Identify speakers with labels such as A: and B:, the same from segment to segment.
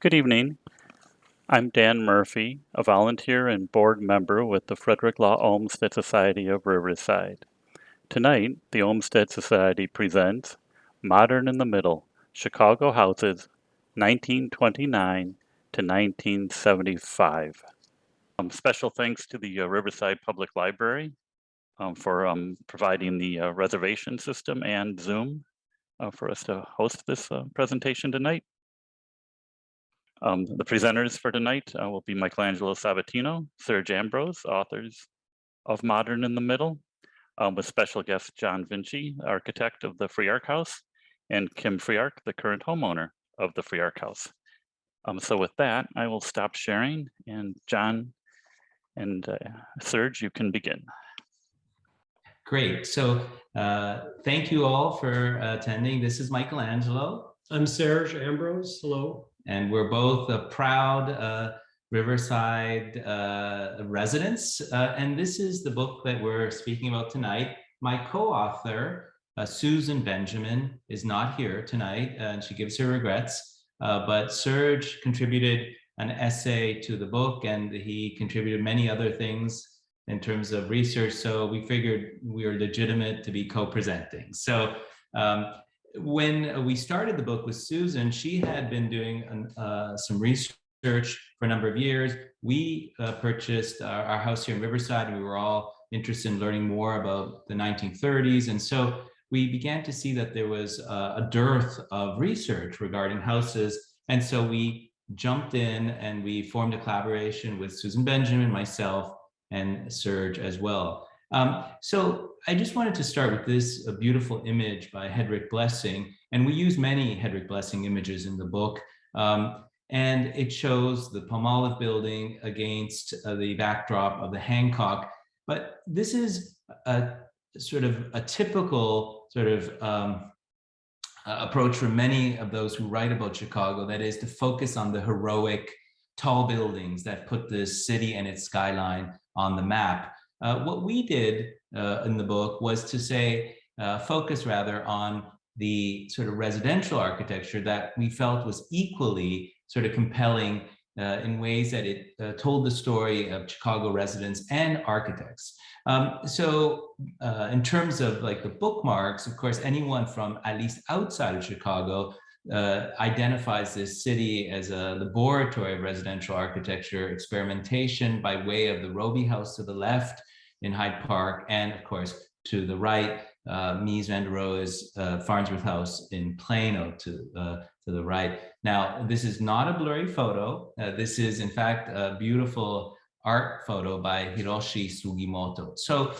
A: Good evening. I'm Dan Murphy, a volunteer and board member with the Frederick Law Olmsted Society of Riverside. Tonight, the Olmsted Society presents Modern in the Middle, Chicago Houses, 1929 to 1975. Special thanks to the Riverside Public Library for providing the reservation system and Zoom for us to host this presentation tonight. The presenters for tonight will be Michelangelo Sabatino, Serge Ambrose, authors of Modern in the Middle, with special guest John Vinci, architect of the Freeark House, and Kim Freeark, the current homeowner of the Freeark House. So with that, I will stop sharing, and John and Serge, you can begin.
B: Great. So thank you all for attending. This is Michelangelo.
C: I'm Serge Ambrose. Hello.
B: And we're both proud Riverside residents. And this is the book that we're speaking about tonight. My co-author, Susan Benjamin, is not here tonight, and she gives her regrets. But Serge contributed an essay to the book, and he contributed many other things in terms of research. So we figured we were legitimate to be co-presenting. So when we started the book with Susan, she had been doing some research for a number of years. We purchased our house here in Riverside, and we were all interested in learning more about the 1930s. And so we began to see that there was a dearth of research regarding houses. And so we jumped in and we formed a collaboration with Susan Benjamin, myself, and Serge as well. So I just wanted to start with this beautiful image by Hedrick Blessing. And we use many Hedrick Blessing images in the book. And it shows the Palmolive building against the backdrop of the Hancock. But this is a sort of a typical sort of approach for many of those who write about Chicago, that is to focus on the heroic tall buildings that put the city and its skyline on the map. What we did in the book was to say, focus rather on the sort of residential architecture that we felt was equally sort of compelling in ways that it told the story of Chicago residents and architects. So in terms of like the bookmarks, of course, anyone from at least outside of Chicago identifies this city as a laboratory of residential architecture experimentation by way of the Roby House to the left in Hyde Park, and of course to the right, Mies van der Rohe's Farnsworth House in Plano to the right. Now, this is not a blurry photo. This is in fact a beautiful art photo by Hiroshi Sugimoto. So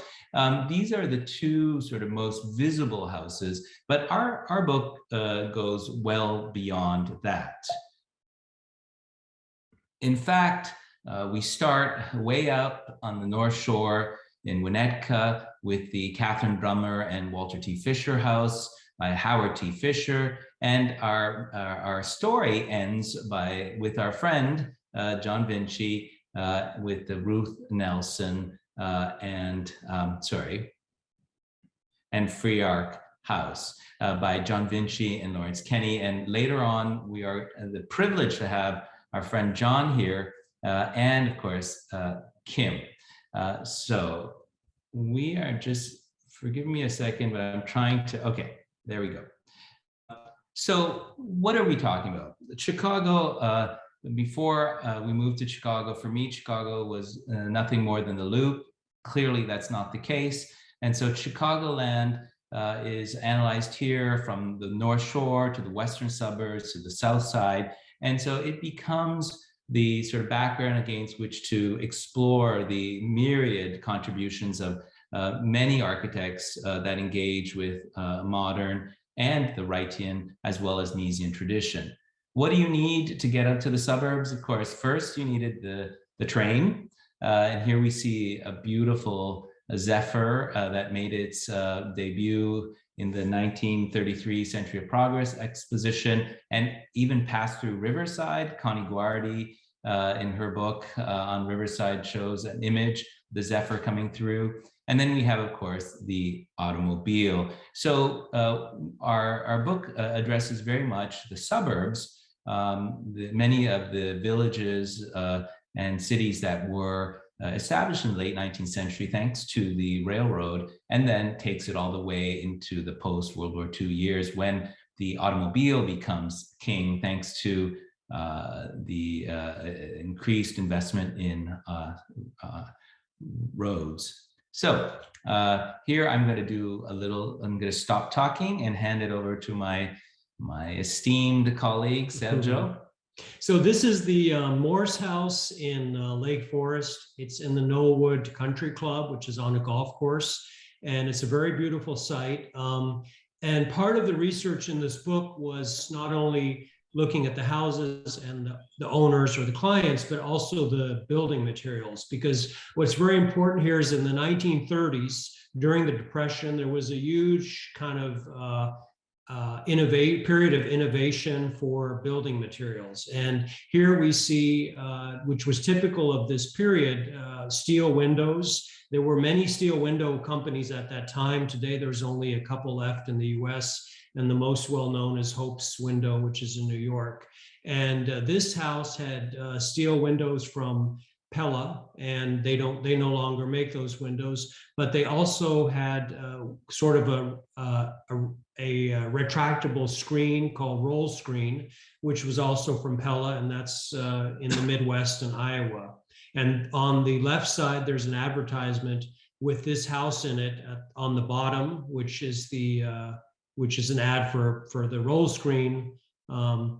B: these are the two sort of most visible houses, but our book goes well beyond that. In fact, we start way up on the North Shore in Winnetka with the Catherine Drummer and Walter T. Fisher house by Howard T. Fisher. And our story ends with our friend, John Vinci, with the Ruth Nelson and Freeark House by John Vinci and Lawrence Kenny. And later on, we are the privilege to have our friend John here and of course, Kim. So we are just, forgive me a second, but I'm trying to, okay, there we go. So what are we talking about? Chicago, before we moved to Chicago, for me, Chicago was nothing more than the Loop. Clearly, that's not the case. And so Chicagoland is analyzed here from the North Shore to the western suburbs to the south side. And so it becomes the sort of background against which to explore the myriad contributions of many architects that engage with modern and the Wrightian as well as Miesian tradition. What do you need to get up to the suburbs? Of course, first you needed the train. And here we see a beautiful Zephyr that made its debut in the 1933 Century of Progress exposition and even passed through Riverside. Connie Guardi in her book on Riverside shows an image, the Zephyr coming through. And then we have, of course, the automobile. So our book addresses very much the suburbs, many of the villages and cities that were established in the late 19th century thanks to the railroad, and then takes it all the way into the post-World War II years when the automobile becomes king thanks to the increased investment in roads. So here I'm going to stop talking and hand it over to my esteemed colleague, Sergio.
C: So this is the Morse House in Lake Forest. It's in the Knollwood Country Club, which is on a golf course. And it's a very beautiful site. And part of the research in this book was not only looking at the houses and the owners or the clients, but also the building materials. Because what's very important here is in the 1930s, during the Depression, there was a huge kind of period of innovation for building materials. And here we see, which was typical of this period, steel windows. There were many steel window companies at that time. Today, there's only a couple left in the US, and the most well-known is Hope's Window, which is in New York. And this house had steel windows from Pella, and they no longer make those windows, but they also had sort of a retractable screen called roll screen, which was also from Pella, and that's in the Midwest and Iowa. And on the left side, there's an advertisement with this house in it on the bottom, which is an ad for the roll screen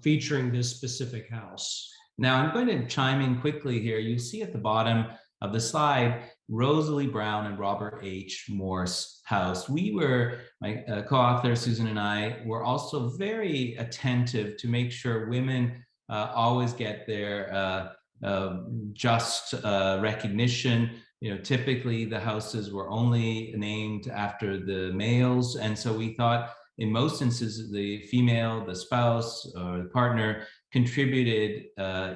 C: featuring this specific house.
B: Now I'm going to chime in quickly here. You see at the bottom of the slide, Rosalie Brown and Robert H. Morse House. My co-author Susan and I were also very attentive to make sure women always get their just recognition. Typically the houses were only named after the males. And so we thought in most instances, the female, the spouse or the partner contributed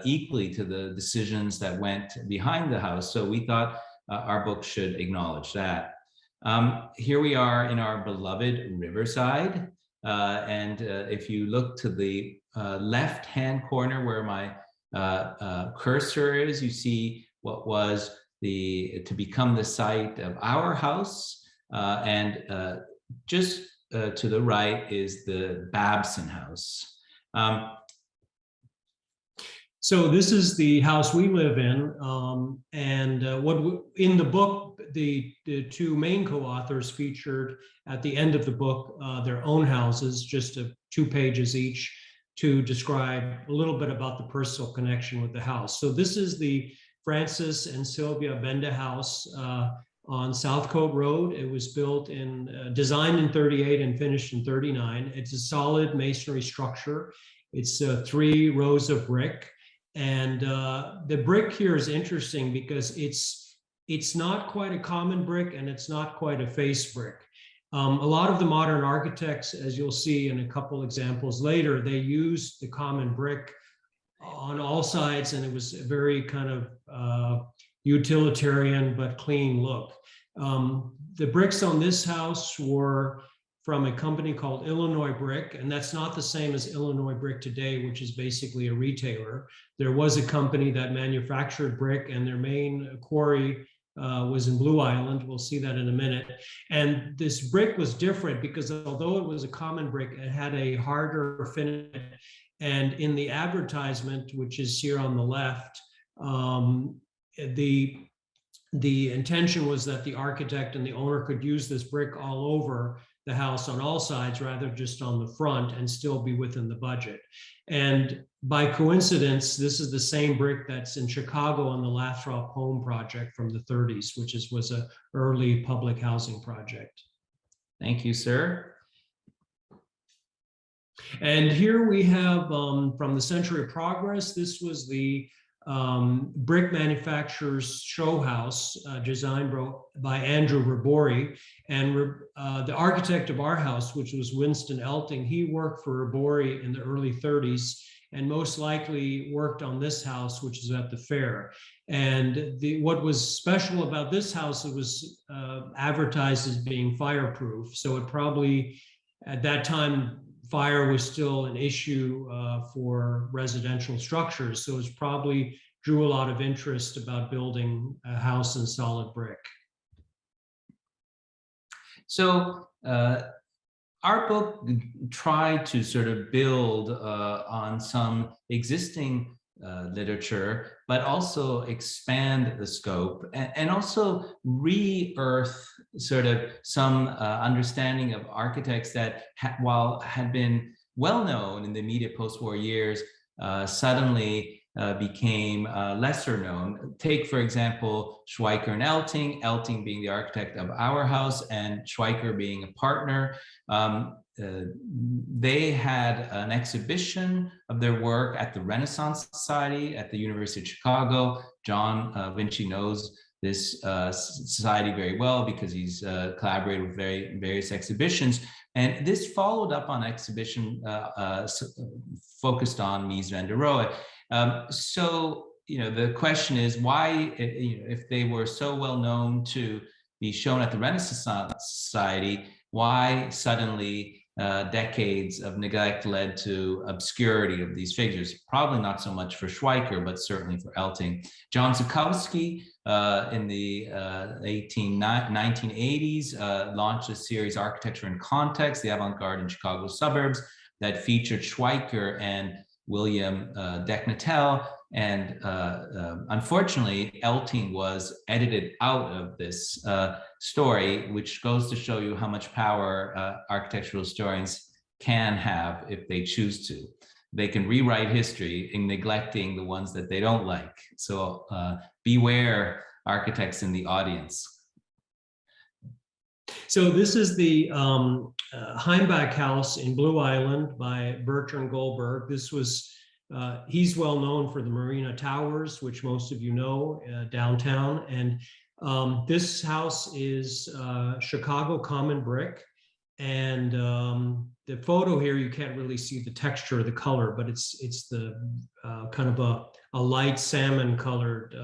B: equally to the decisions that went behind the house. So we thought our book should acknowledge that. Here we are in our beloved Riverside. And if you look to the left-hand corner where my cursor is, you see what was to become the site of our house. And just to the right is the Babson House.
C: So this is the house we live in, and in the book, the two main co-authors featured at the end of the book their own houses, just 2 pages each, to describe a little bit about the personal connection with the house. So this is the Francis and Sylvia Benda house on Southcote Road. It was designed in 38 and finished in 39. It's a solid masonry structure. It's 3 rows of brick. And the brick here is interesting because it's not quite a common brick and it's not quite a face brick. A lot of the modern architects, as you'll see in a couple examples later, they use the common brick on all sides, and it was a very kind of utilitarian but clean look. The bricks on this house were from a company called Illinois Brick, and that's not the same as Illinois Brick today, which is basically a retailer. There was a company that manufactured brick, and their main quarry was in Blue Island. We'll see that in a minute. And this brick was different because although it was a common brick, it had a harder finish. And in the advertisement, which is here on the left, the intention was that the architect and the owner could use this brick all over the house on all sides rather just on the front and still be within the budget. And by coincidence, this is the same brick that's in Chicago on the Lathrop Home project from the 30s, which was an early public housing project.
B: Thank you, sir.
C: And here we have from the Century of Progress. This was the brick manufacturer's show house designed by Andrew Rabori. And the architect of our house, which was Winston Elting, he worked for Rabori in the early 30s and most likely worked on this house, which is at the fair. And what was special about this house, it was advertised as being fireproof. So it probably, at that time, fire was still an issue for residential structures. So it probably drew a lot of interest about building a house in solid brick.
B: So our book tried to sort of build on some existing literature, but also expand the scope and also re-earth sort of some understanding of architects that while had been well known in the immediate post-war years, suddenly became lesser known. Take, for example, Schweiker and Elting being the architect of our house and Schweiker being a partner. They had an exhibition of their work at the Renaissance Society at the University of Chicago. John Vinci knows this society very well because he's collaborated with various exhibitions. And this followed up on exhibition focused on Mies van der Rohe. So, the question is why, if they were so well known to be shown at the Renaissance Society, why suddenly decades of neglect led to obscurity of these figures? Probably not so much for Schweiker, but certainly for Elting. John Zukowski in the 1980s launched a series, Architecture in Context, the Avant-Garde in Chicago Suburbs, that featured Schweiker and William Decknatel. And unfortunately, Elting was edited out of this story, which goes to show you how much power architectural historians can have if they choose to. They can rewrite history in neglecting the ones that they don't like. So beware, architects in the audience.
C: So this is the Heimbach House in Blue Island by Bertrand Goldberg. This was, he's well known for the Marina Towers, which most of you know, downtown. And this house is Chicago common brick. And the photo here, you can't really see the texture or the color, but it's the kind of a light salmon colored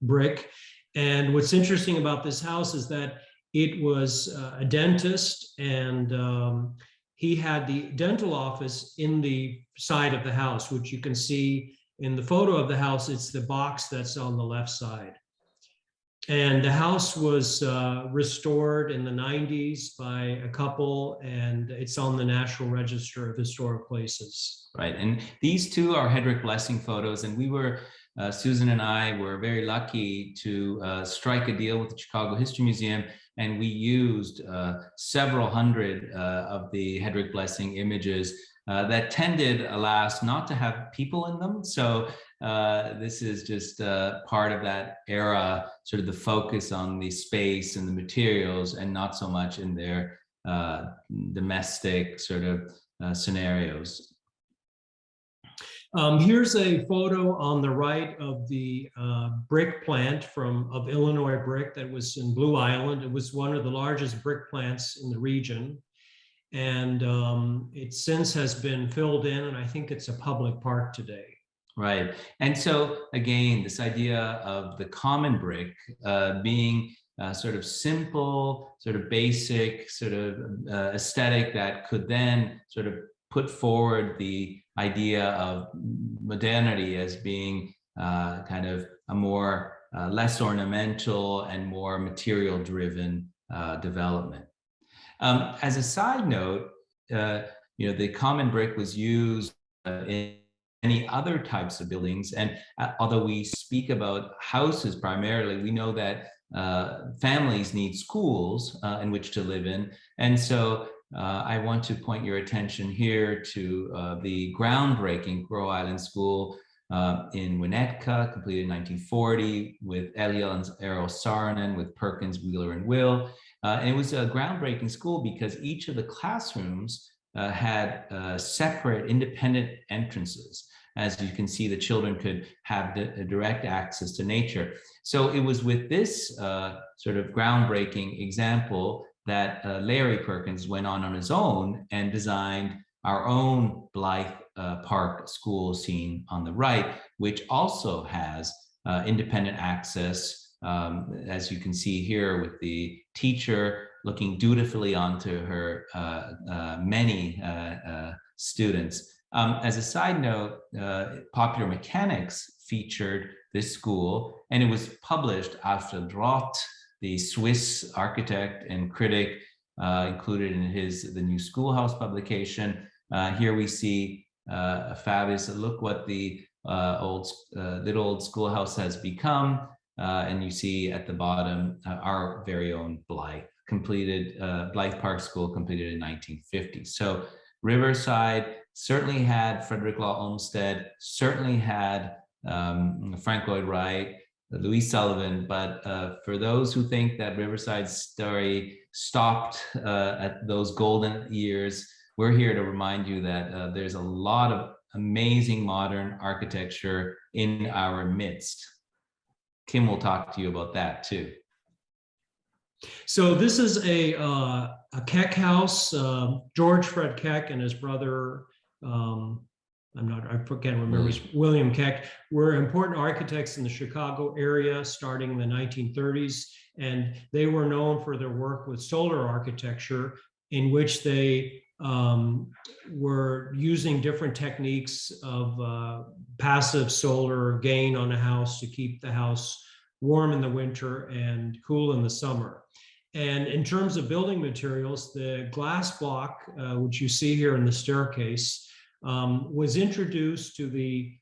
C: brick. And what's interesting about this house is that it was a dentist, and he had the dental office in the side of the house, which you can see in the photo of the house. It's the box that's on the left side. And the house was restored in the 90s by a couple, and it's on the National Register of Historic Places.
B: Right, and these two are Hedrick Blessing photos, and we were, Susan and I were very lucky to strike a deal with the Chicago History Museum, and we used several hundred of the Hedrick Blessing images that tended, alas, not to have people in them. So this is just part of that era, sort of the focus on the space and the materials, and not so much in their domestic sort of scenarios.
C: Here's a photo on the right of the brick plant of Illinois Brick that was in Blue Island. It was one of the largest brick plants in the region. And it since has been filled in, and I think it's a public park today.
B: Right. And so again, this idea of the common brick being sort of simple, sort of basic, sort of aesthetic that could then sort of put forward the idea of modernity as being kind of a more less ornamental and more material driven development. As a side note, the common brick was used in many other types of buildings. And although we speak about houses primarily, we know that families need schools in which to live in. And so I want to point your attention here to the groundbreaking Crow Island School in Winnetka, completed in 1940 with Eliel and Eero Saarinen, with Perkins, Wheeler, and Will. And it was a groundbreaking school because each of the classrooms had separate independent entrances. As you can see, the children could have direct access to nature. So it was with this sort of groundbreaking example that Larry Perkins went on his own and designed our own Blythe Park School seen on the right, which also has independent access, as you can see here with the teacher looking dutifully onto her many students. As a side note, Popular Mechanics featured this school, and it was published after Roth, the Swiss architect and critic, included in the new Schoolhouse publication. Here we see a fabulous look what the little old schoolhouse has become. And you see at the bottom our very own Blythe, Blythe Park School, completed in 1950. So Riverside certainly had Frederick Law Olmsted, certainly had Frank Lloyd Wright, Louis Sullivan, but for those who think that Riverside's story stopped at those golden years, we're here to remind you that there's a lot of amazing modern architecture in our midst. Kim will talk to you about that too.
C: So this is a Keck house. George Fred Keck and his brother, I can't remember, William Keck, were important architects in the Chicago area starting in the 1930s. And they were known for their work with solar architecture, in which they were using different techniques of passive solar gain on a house to keep the house warm in the winter and cool in the summer. And in terms of building materials, the glass block, which you see here in the staircase, was introduced to the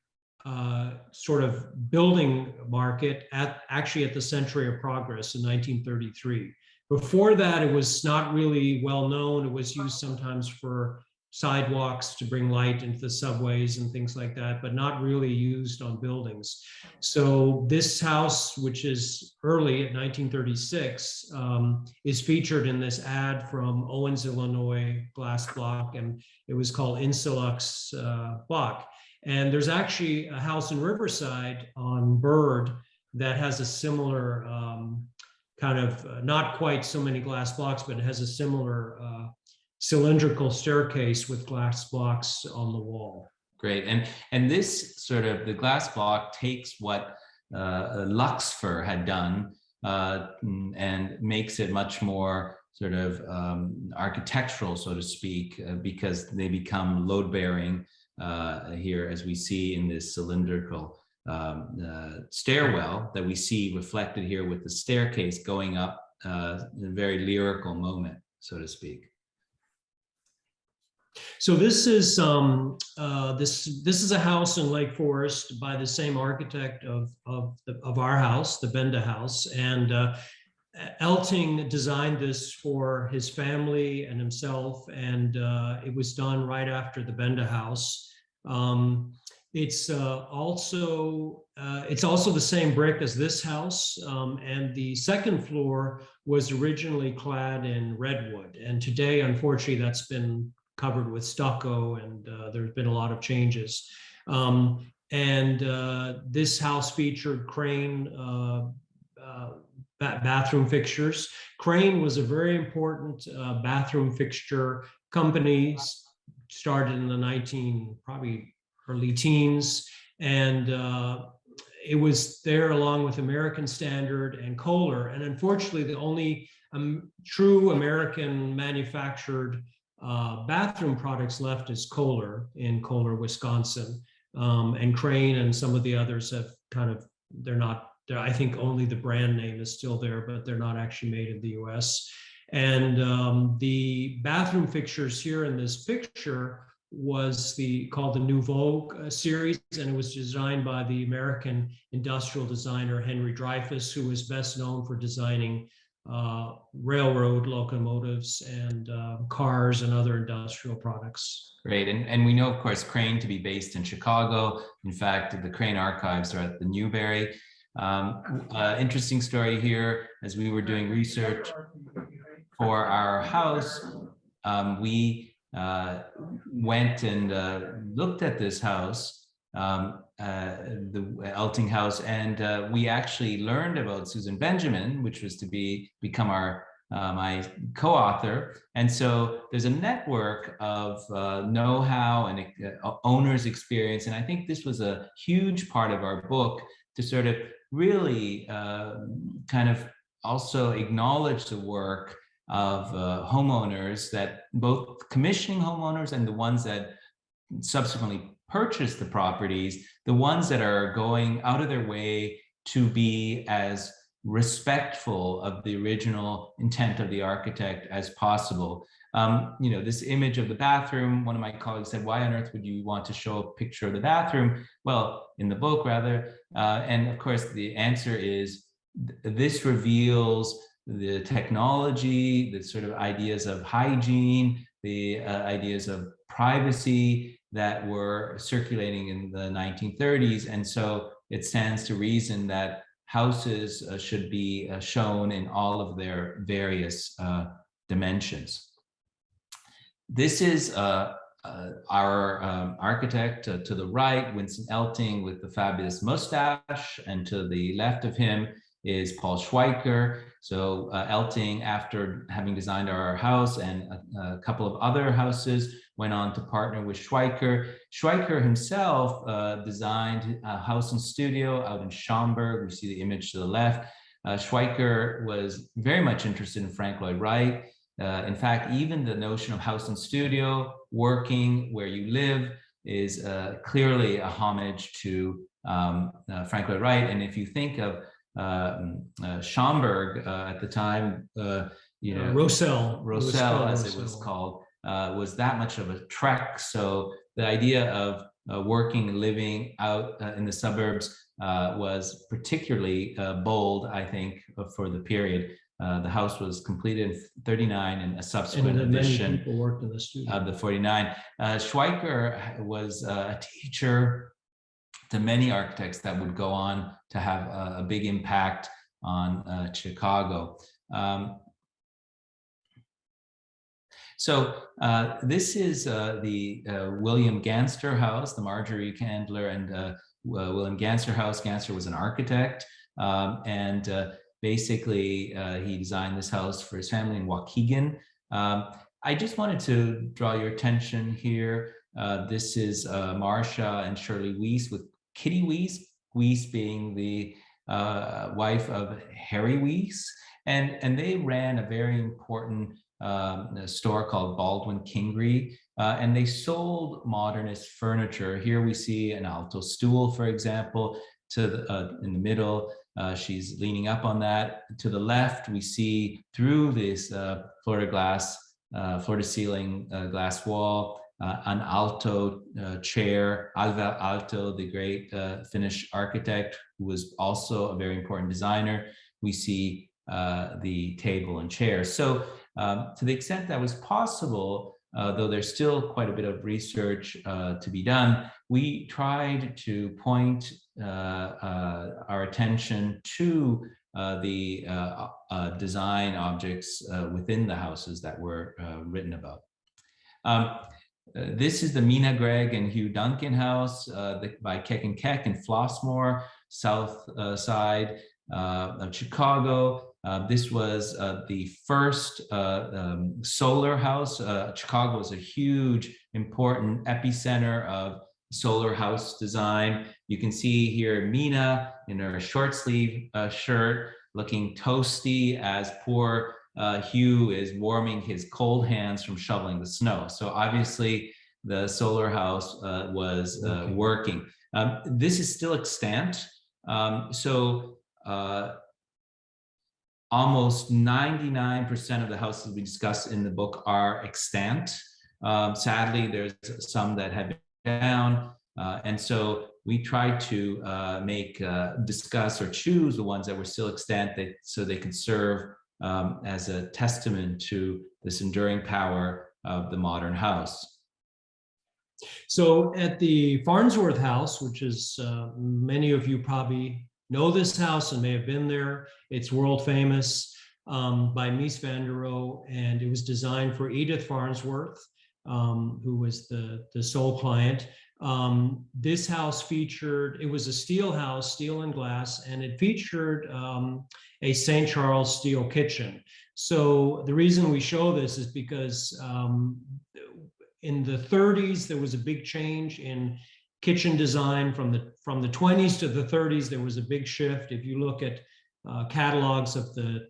C: sort of building market actually at the Century of Progress in 1933. Before that, it was not really well known. It was used sometimes for sidewalks to bring light into the subways and things like that, but not really used on buildings. So this house, which is early at 1936, is featured in this ad from Owens, Illinois glass block, and it was called Insulux block. And there's actually a house in Riverside on Bird that has a similar kind of, not quite so many glass blocks, but it has a similar cylindrical staircase with glass blocks on the wall.
B: Great, and this sort of, the glass block takes what Luxfer had done and makes it much more sort of architectural, so to speak, because they become load-bearing here, as we see in this cylindrical stairwell that we see reflected here with the staircase going up in a very lyrical moment, so to speak.
C: So this is this is a house in Lake Forest by the same architect of our house, the Benda House, and Elting designed this for his family and himself, and it was done right after the Benda House. It's also the same brick as this house, and the second floor was originally clad in redwood, and today, unfortunately, that's been covered with stucco, and there's been a lot of changes. This house featured Crane bathroom fixtures. Crane was a very important bathroom fixture company, started in the probably early teens, and it was there along with American Standard and Kohler. And unfortunately, the only true American manufactured bathroom products left is Kohler in Kohler, Wisconsin. And Crane and some of the others have I think only the brand name is still there, but they're not actually made in the US. And the bathroom fixtures here in this picture was called the Nouveau series, and it was designed by the American industrial designer Henry Dreyfuss, who was best known for designing railroad locomotives and cars and other industrial products.
B: Great, and we know, of course, Crane to be based in Chicago. In fact, the Crane archives are at the Newberry. Interesting story here, as we were doing research for our house, we went and looked at this house, the Elting House, and we actually learned about Susan Benjamin, which was to become my co-author. And so there's a network of know-how and owner's experience, and I think this was a huge part of our book to sort of really kind of also acknowledge the work of homeowners, that both commissioning homeowners and the ones that subsequently purchase the properties, the ones that are going out of their way to be as respectful of the original intent of the architect as possible. You know, this image of the bathroom, one of my colleagues said, why on earth would you want to show a picture of the bathroom? Well, in the book rather, and of course the answer is this reveals the technology, the sort of ideas of hygiene, the ideas of privacy that were circulating in the 1930s. And so it stands to reason that houses should be shown in all of their various dimensions. This is our architect to the right, Winston Elting, with the fabulous mustache, and to the left of him is Paul Schweiker. So Elting, after having designed our house and a couple of other houses, went on to partner with Schweiker. Schweiker himself designed a house and studio out in Schaumburg. We see the image to the left. Schweiker was very much interested in Frank Lloyd Wright. In fact, even the notion of house and studio, working where you live, is clearly a homage to Frank Lloyd Wright. And if you think of Schaumburg at the time, you know, Roselle, as it was called, was that much of a trek. So the idea of working and living out in the suburbs was particularly bold, I think, for the period. The house was completed in 39 and a subsequent edition
C: many people worked in the studio
B: of the 49. Schweiker was a teacher to many architects that would go on to have a big impact on Chicago. So this is the William Ganster house, the Marjorie Candler and William Ganster house. Ganster was an architect, and basically he designed this house for his family in Waukegan. I just wanted to draw your attention here. This is Marcia and Shirley Weiss with Kitty Weiss, Weiss being the wife of Harry Weiss, and they ran a very important store called Baldwin Kingery, and they sold modernist furniture. Here we see an alto stool, for example, to the, in the middle. She's leaning up on that. To the left, we see through this floor-to-ceiling glass wall, an alto chair. Alvar Aalto, the great Finnish architect, who was also a very important designer. We see the table and chairs. So to the extent that was possible, though there's still quite a bit of research to be done, we tried to point our attention to the design objects within the houses that were written about. This is the Mina Gregg and Hugh Duncan house by Keck and Keck in Flossmoor, south side of Chicago. This was the first solar house. Chicago was a huge, important epicenter of solar house design. You can see here Mina in her short sleeve shirt, looking toasty as poor Hugh is warming his cold hands from shoveling the snow. So obviously the solar house was working. This is still extant. Almost 99% of the houses we discuss in the book are extant. Sadly, there's some that have been down. And so we tried to discuss or choose the ones that were still extant so they could serve as a testament to this enduring power of the modern house.
C: So at the Farnsworth House, which is many of you probably know this house and may have been there. It's world famous by Mies van der Rohe, and it was designed for Edith Farnsworth, who was the sole client. This house featured, it was a steel house, steel and glass, and it featured a St. Charles steel kitchen. So the reason we show this is because in the 30s, there was a big change in kitchen design. From the 20s to the 30s, there was a big shift. If you look at catalogs of the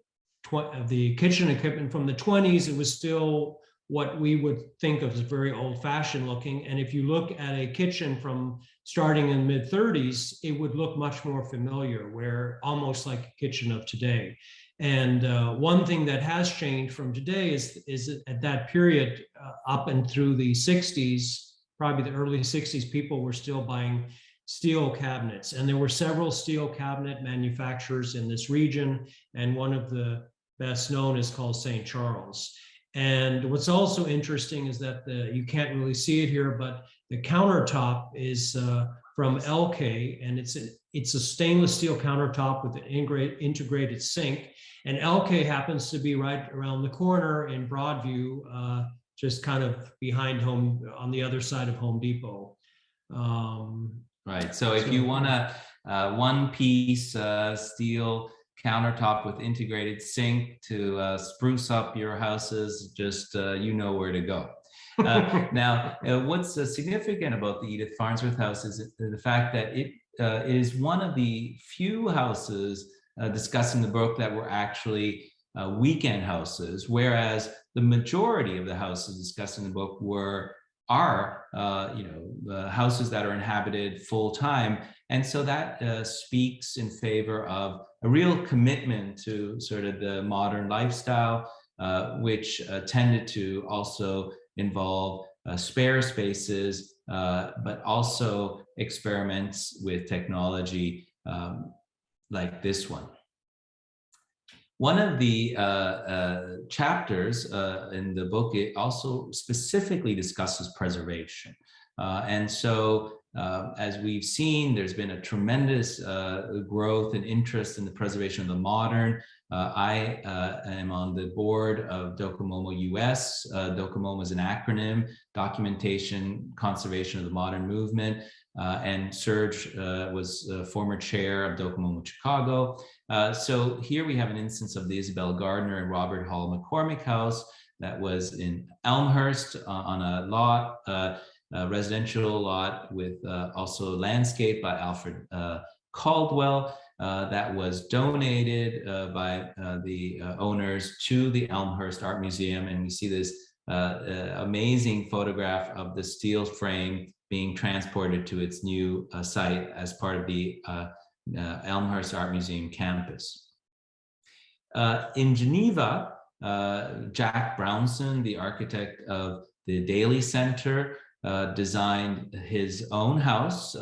C: kitchen equipment from the 20s. It was still what we would think of as very old-fashioned looking. And if you look at a kitchen from starting in the mid-30s, it would look much more familiar, where almost like a kitchen of today. And one thing that has changed from today is at that period, up and through the 60s, probably the early 60s, people were still buying steel cabinets. And there were several steel cabinet manufacturers in this region. And one of the best known is called St. Charles. And what's also interesting is that you can't really see it here, but the countertop is from LK, and it's a stainless steel countertop with an integrated sink. And LK happens to be right around the corner in Broadview, just kind of behind on the other side of Home Depot.
B: Right. So if you want a one-piece steel countertop with integrated sink to spruce up your houses, just you know where to go. Now, what's significant about the Edith Farnsworth House is the fact that it is one of the few houses discussed in the book that were actually weekend houses, whereas the majority of the houses discussed in the book are houses that are inhabited full time. And so that speaks in favor of a real commitment to sort of the modern lifestyle, which tended to also involve spare spaces, but also experiments with technology like this one. One of the chapters in the book, it also specifically discusses preservation. And so as we've seen, there's been a tremendous growth and interest in the preservation of the modern. I am on the board of DOCOMOMO US. DOCOMOMO is an acronym, Documentation Conservation of the Modern Movement. And Serge was former chair of DOCOMOMO Chicago. So here we have an instance of the Isabel Gardner and Robert Hall McCormick House that was in Elmhurst on a lot, a residential lot with also landscape by Alfred Caldwell that was donated by the owners to the Elmhurst Art Museum. And we see this amazing photograph of the steel frame being transported to its new site as part of the Elmhurst Art Museum campus. In Geneva, Jack Brownson, the architect of the Daly Center, designed his own house,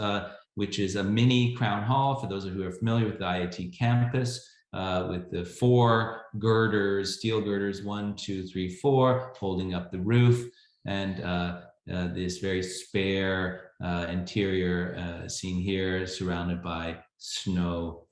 B: which is a mini Crown Hall, for those of you who are familiar with the IIT campus, with the 4 girders, steel girders, 1, 2, 3, 4, holding up the roof, and this very spare interior seen here, surrounded by snow.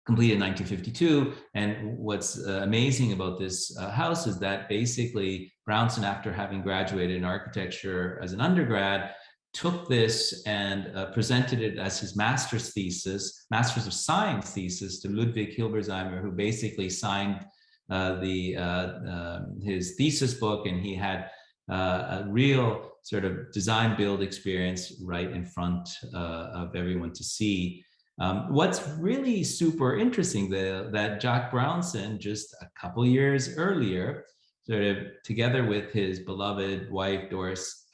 B: Completed in 1952. And what's amazing about this house is that basically Brownson, after having graduated in architecture as an undergrad, took this and presented it as his master's thesis, Master's of Science thesis, to Ludwig Hilberseimer, who basically signed his thesis book, and he had a real sort of design build experience right in front of everyone to see. What's really super interesting, though, that Jack Brownson, just a couple years earlier, sort of together with his beloved wife, Doris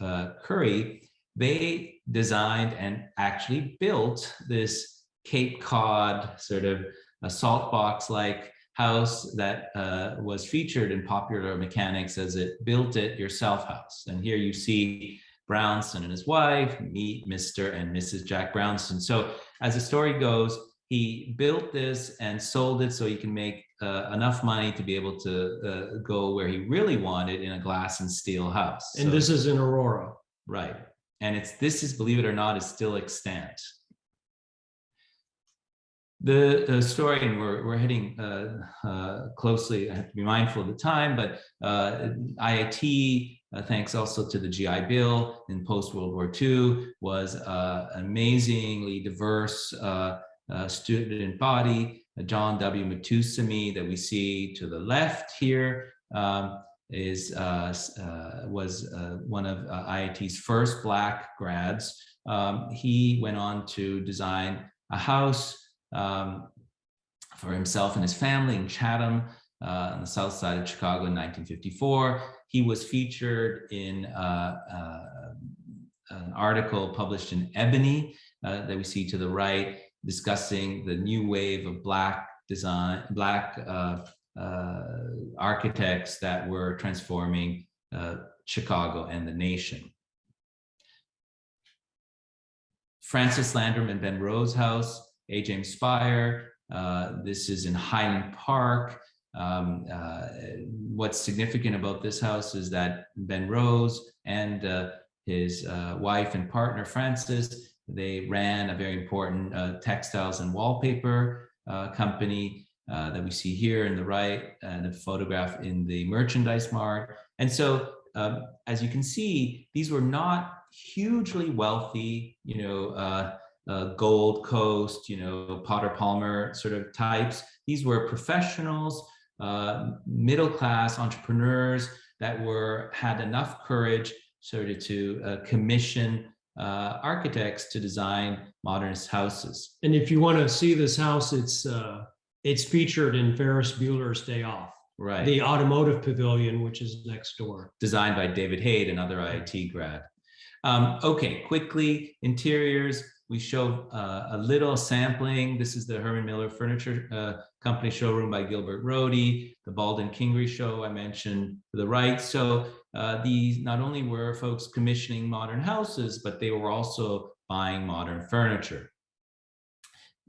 B: Curry, they designed and actually built this Cape Cod sort of a salt box-like house that was featured in Popular Mechanics as it built it yourself house. And here you see Brownson and his wife meet Mr. and Mrs. Jack Brownson. So as the story goes, he built this and sold it so he can make enough money to be able to go where he really wanted, in a glass and steel house.
C: And so, this is in Aurora.
B: Right. And this is, believe it or not, is still extant. The story, and we're heading closely, I have to be mindful of the time, but IIT, thanks also to the GI Bill in post-World War II, was an amazingly diverse student body. John W. Matusami, that we see to the left here, was one of IIT's first Black grads. He went on to design a house for himself and his family in Chatham on the south side of Chicago in 1954. He was featured in an article published in Ebony that we see to the right, discussing the new wave of Black design, Black architects that were transforming Chicago and the nation. Francis Landrum and Ben Rose House, A. James Spire. This is in Highland Park. What's significant about this house is that Ben Rose and his wife and partner, Francis, they ran a very important textiles and wallpaper company that we see here in the right, and a photograph in the merchandise mart. And so, as you can see, these were not hugely wealthy, Gold Coast, Potter Palmer sort of types. These were professionals, middle-class entrepreneurs that had enough courage sort of to commission architects to design modernist houses.
C: And if you want to see this house, it's featured in Ferris Bueller's Day Off.
B: Right.
C: The automotive pavilion, which is next door.
B: Designed by David Haid, another IIT grad. Okay, quickly, interiors. We show a little sampling. This is the Herman Miller Furniture Company showroom by Gilbert Rohde, the Baldwin Kingery show I mentioned to the right. So these not only were folks commissioning modern houses, but they were also buying modern furniture.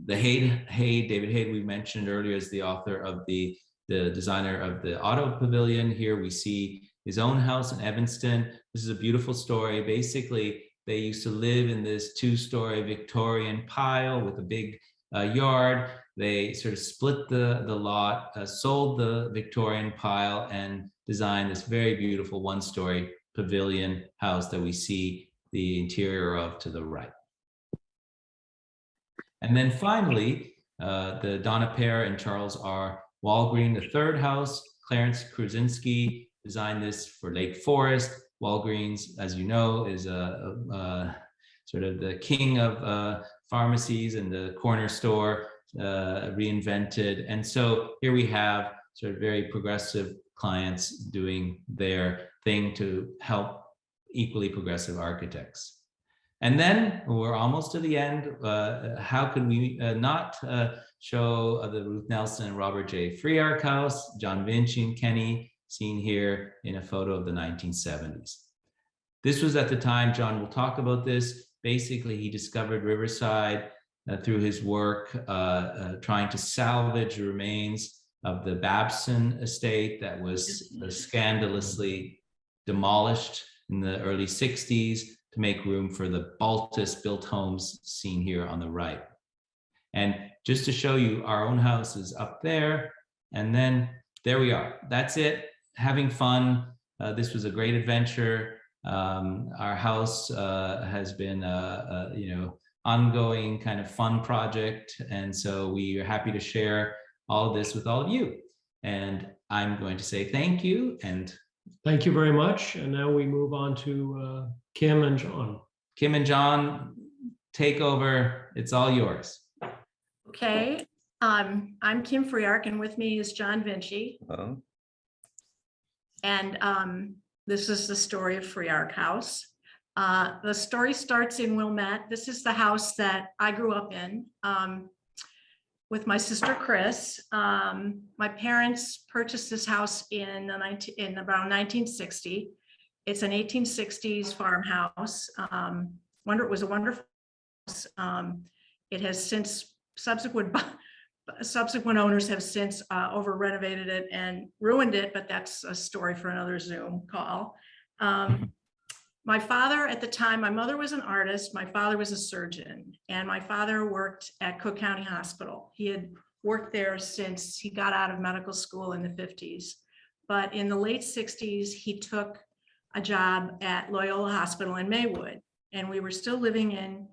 B: The David Haid, we mentioned earlier, is the author of the designer of the Auto Pavilion. Here we see his own house in Evanston. This is a beautiful story. Basically, they used to live in this two-story Victorian pile with a big yard. They sort of split the lot, sold the Victorian pile, and designed this very beautiful one-story pavilion house that we see the interior of to the right. And then finally, the Donna Pear and Charles R. Walgreen, the third house. Clarence Krasinski designed this for Lake Forest. Walgreens, as you know, is sort of the king of pharmacies and the corner store reinvented. And so here we have sort of very progressive clients doing their thing to help equally progressive architects. And then we're almost to the end. How could we not show the Ruth Nelson and Robert J. Freeark House, John Vinci and Kenny, seen here in a photo of the 1970s. This was at the time, John will talk about this, basically he discovered Riverside through his work trying to salvage the remains of the Babson estate that was scandalously demolished in the early 60s to make room for the Baltus built homes seen here on the right. And just to show you, our own house is up there, and then there we are. That's it. Having fun. This was a great adventure. Our house has been ongoing kind of fun project, and so we are happy to share all of this with all of you. And I'm going to say thank you, and
C: thank you very much. And now we move on to Kim and John.
B: Kim and John, take over. It's all yours.
D: Okay, I'm Kim Freeark, and with me is John Vinci.
B: Hello.
D: And this is the story of Freeark House. The story starts in Wilmette. This is the house that I grew up in with my sister Chris. My parents purchased this house in around 1960. It's an 1860s farmhouse. It was a wonderful house. It has since subsequent owners have since over renovated it and ruined it, but that's a story for another Zoom call. My father at the time, my mother was an artist, my father was a surgeon, and my father worked at Cook County Hospital. He had worked there since he got out of medical school in the 50s. But in the late 60s, he took a job at Loyola Hospital in Maywood, and we were still living in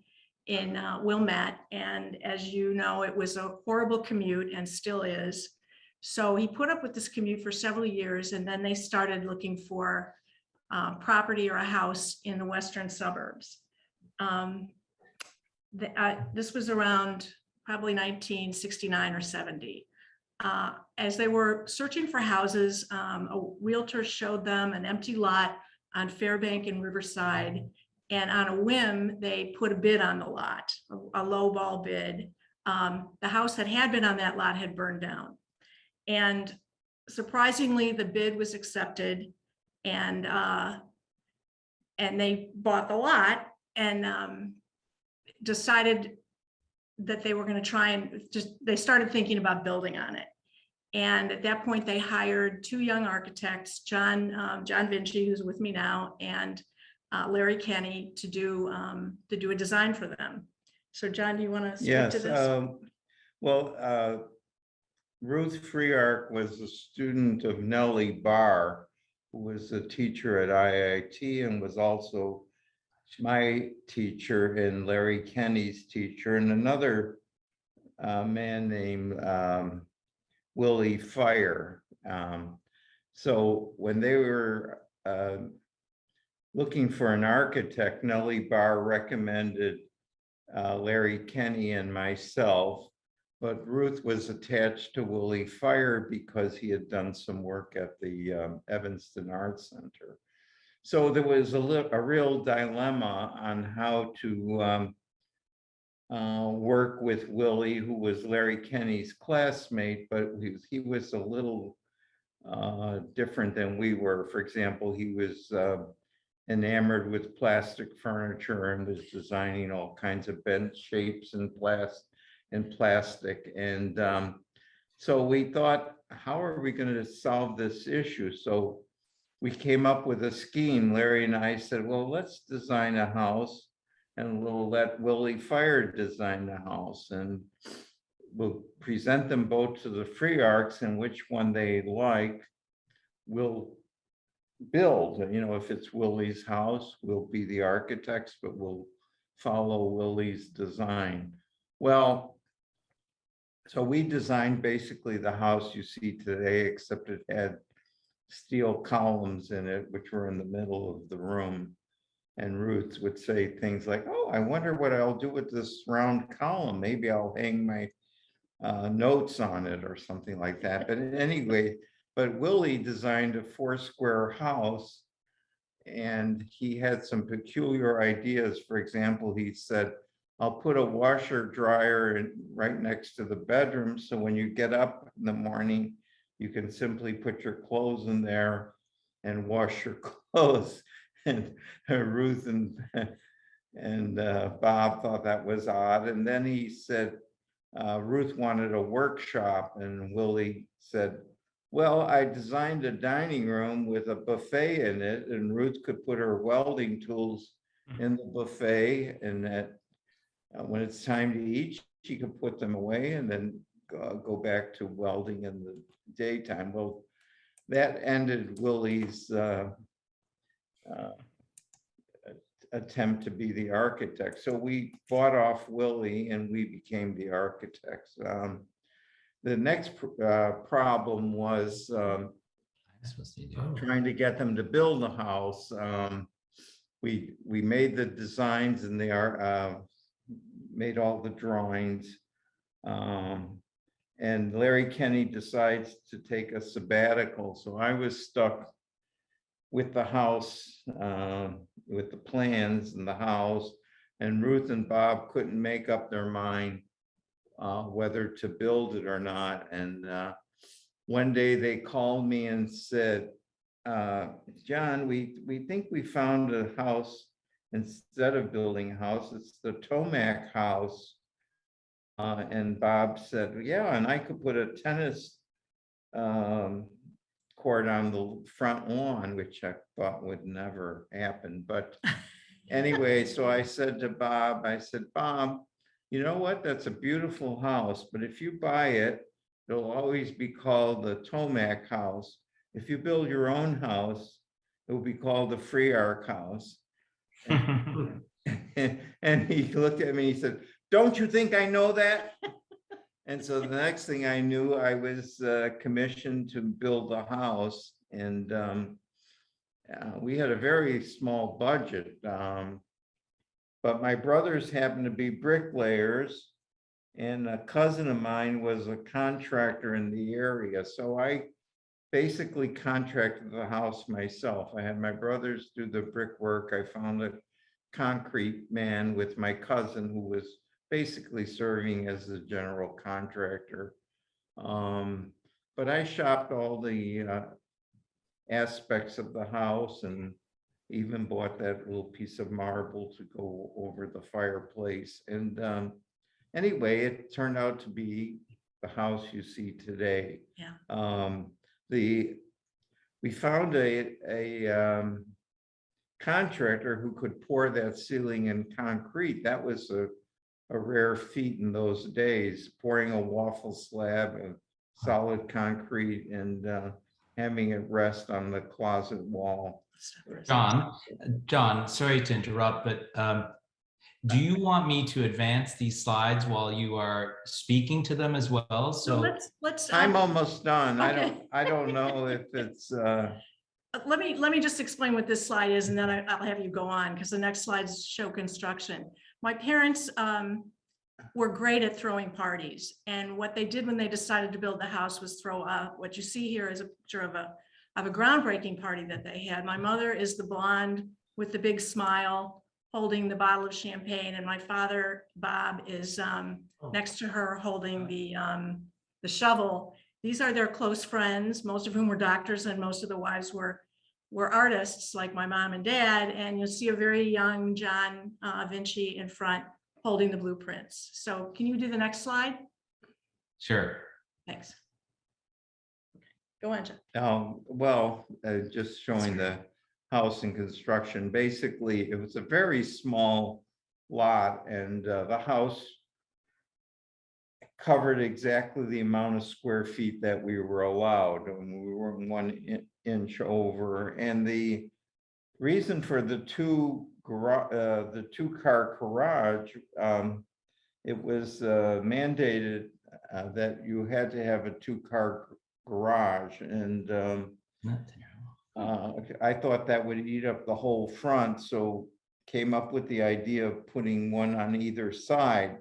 D: Wilmette. And as you know, it was a horrible commute and still is. So he put up with this commute for several years, and then they started looking for property or a house in the western suburbs. This was around probably 1969 or 70. as they were searching for houses, a realtor showed them an empty lot on Fairbank and Riverside. And on a whim, they put a bid on the lot, a low ball bid. The house that had been on that lot had burned down. And surprisingly, the bid was accepted, and they bought the lot and decided that they were going to try and they started thinking about building on it. And at that point, they hired two young architects, John Vinci, who's with me now, and Larry Kenny, to do a design for them. So, John, do you want to speak to this?
E: Well, Ruth Freeark was a student of Nellie Barr, who was a teacher at IIT and was also my teacher and Larry Kenny's teacher, and another man named Willie Fire. So when they were looking for an architect, Nellie Barr recommended Larry Kenny and myself, but Ruth was attached to Willie Fire because he had done some work at the Evanston Arts Center. So there was a real dilemma on how to work with Willie, who was Larry Kenny's classmate, but he was a little different than we were. For example, he was enamored with plastic furniture and was designing all kinds of bench shapes and plastic. And so we thought, how are we going to solve this issue? So we came up with a scheme. Larry and I said, well, let's design a house and we'll let Willie Fire design the house, and we'll present them both to the Freearks, and which one they like, we'll build. You know, if it's Willie's house, we'll be the architects, but we'll follow Willie's design. Well, so we designed basically the house you see today, except it had steel columns in it, which were in the middle of the room. And Ruth would say things like, oh, I wonder what I'll do with this round column. Maybe I'll hang my notes on it or something like that. But anyway, but Willie designed a 4-square house, and he had some peculiar ideas. For example, he said, I'll put a washer dryer right next to the bedroom, so when you get up in the morning, you can simply put your clothes in there and wash your clothes. And Ruth and Bob thought that was odd. And then he said, Ruth wanted a workshop, and Willie said, well, I designed a dining room with a buffet in it, and Ruth could put her welding tools in the buffet, and that when it's time to eat, she could put them away and then go back to welding in the daytime. Well, that ended Willie's attempt to be the architect. So we bought off Willie and we became the architects. The next problem was trying to get them to build the house. We made the designs, and they made all the drawings. And Larry Kenny decides to take a sabbatical. So I was stuck with the house, with the plans and the house, and Ruth and Bob couldn't make up their mind whether to build it or not. And one day they called me and said, John, we think we found a house instead of building a house. It's the Tomac house. And Bob said, yeah, and I could put a tennis court on the front lawn, which I thought would never happen. But anyway, so I said to Bob, Bob, you know what? That's a beautiful house, but if you buy it, it'll always be called the Tomac house. If you build your own house, it will be called the Freeark House. And he looked at me, he said, don't you think I know that? And so the next thing I knew, I was commissioned to build the house. And we had a very small budget. But my brothers happened to be bricklayers. And a cousin of mine was a contractor in the area. So I basically contracted the house myself. I had my brothers do the brickwork. I found a concrete man with my cousin who was basically serving as the general contractor. But I shopped all the aspects of the house and even bought that little piece of marble to go over the fireplace. And anyway, it turned out to be the house you see today.
D: Yeah.
E: We found a contractor who could pour that ceiling in concrete. That was a rare feat in those days, pouring a waffle slab of solid concrete and having it rest on the closet wall.
B: John, sorry to interrupt, but do you want me to advance these slides while you are speaking to them as well? So
D: let's.
E: I'm almost done.
D: Okay.
E: I don't know if it's.
D: Let me just explain what this slide is, and then I'll have you go on, because the next slides show construction. My parents were great at throwing parties, and what they did when they decided to build the house was throw what you see here is a picture of a groundbreaking party that they had. My mother is the blonde with the big smile, holding the bottle of champagne, and my father, Bob, is next to her holding the shovel. These are their close friends, most of whom were doctors, and most of the wives were artists like my mom and dad. And you'll see a very young John Vinci in front holding the blueprints. So can you do the next slide?
B: sure.
D: Thanks. Go on, John.
E: Well, just showing the house in construction. Basically, it was a very small lot, and the house covered exactly the amount of square feet that we were allowed, and we were 1 inch over. And the reason for the two-car garage, it was mandated that you had to have a two-car garage, and I thought that would eat up the whole front, so came up with the idea of putting one on either side.